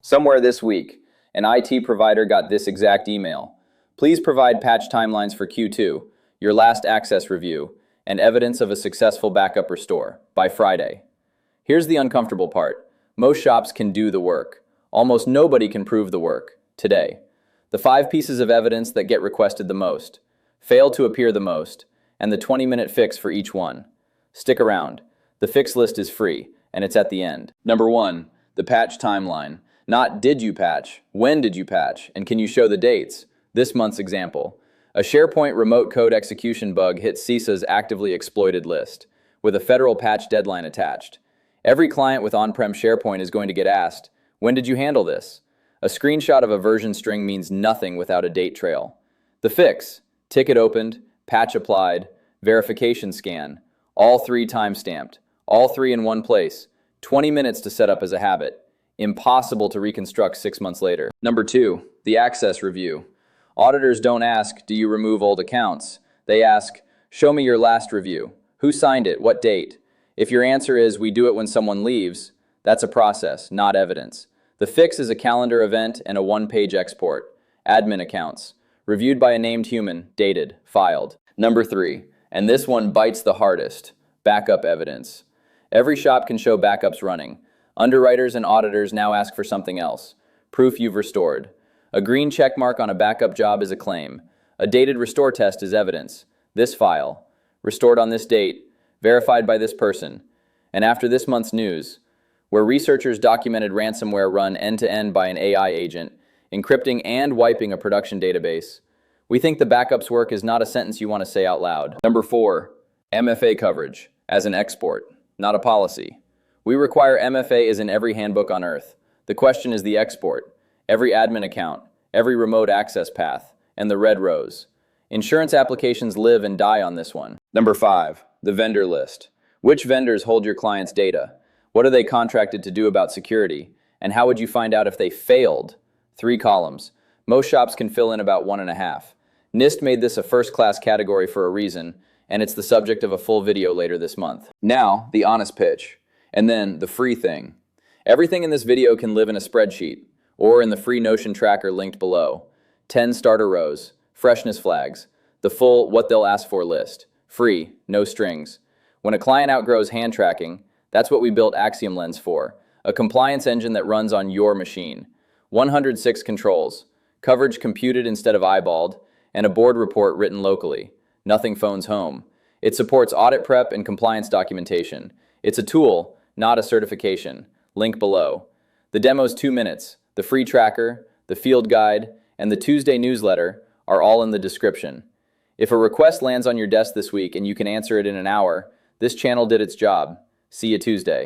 Somewhere this week, an IT provider got this exact email. Please provide patch timelines for Q2, your last access review, and evidence of a successful backup restore by Friday. Here's the uncomfortable part. Most shops can do the work. Almost nobody can prove the work today. The 5 pieces of evidence that get requested the most, fail to appear the most, and the 20-minute fix for each one. Stick around. The fix list is free, and it's at the end. Number 1, the patch timeline. Not did you patch, when did you patch, and can you show the dates? This month's example. A SharePoint remote code execution bug hit CISA's actively exploited list, with a federal patch deadline attached. Every client with on-prem SharePoint is going to get asked, when did you handle this? A screenshot of a version string means nothing without a date trail. The fix, ticket opened, patch applied, verification scan, all 3 time-stamped, all 3 in one place, 20 minutes to set up as a habit. Impossible to reconstruct 6 months later. Number 2, the access review. Auditors don't ask, do you remove old accounts? They ask, show me your last review. Who signed it? What date? If your answer is, we do it when someone leaves, that's a process, not evidence. The fix is a calendar event and a 1-page export. Admin accounts. Reviewed by a named human, dated, filed. Number 3, and this one bites the hardest, backup evidence. Every shop can show backups running. Underwriters and auditors now ask for something else. Proof you've restored. A green check mark on a backup job is a claim. A dated restore test is evidence. This file. Restored on this date. Verified by this person. And after this month's news, where researchers documented ransomware run end-to-end by an AI agent, encrypting and wiping a production database, we think the backups work is not a sentence you want to say out loud. Number 4, MFA coverage, as an export, not a policy. We require MFA as in every handbook on earth. The question is the export, every admin account, every remote access path, and the red rows. Insurance applications live and die on this one. Number 5, the vendor list. Which vendors hold your client's data? What are they contracted to do about security? And how would you find out if they failed? 3 columns. Most shops can fill in about 1.5. NIST made this a first-class category for a reason, and it's the subject of a full video later this month. Now, the honest pitch. And then, the free thing. Everything in this video can live in a spreadsheet, or in the free Notion tracker linked below. 10 starter rows, freshness flags, the full what they'll ask for list. Free, no strings. When a client outgrows hand tracking, that's what we built AxiomLens for, a compliance engine that runs on your machine. 106 controls, coverage computed instead of eyeballed, and a board report written locally. Nothing phones home. It supports audit prep and compliance documentation. It's a tool, not a certification. Link below. The demo's 2 minutes. The free tracker, the field guide, and the Tuesday newsletter are all in the description. If a request lands on your desk this week and you can answer it in an hour, this channel did its job. See you Tuesday.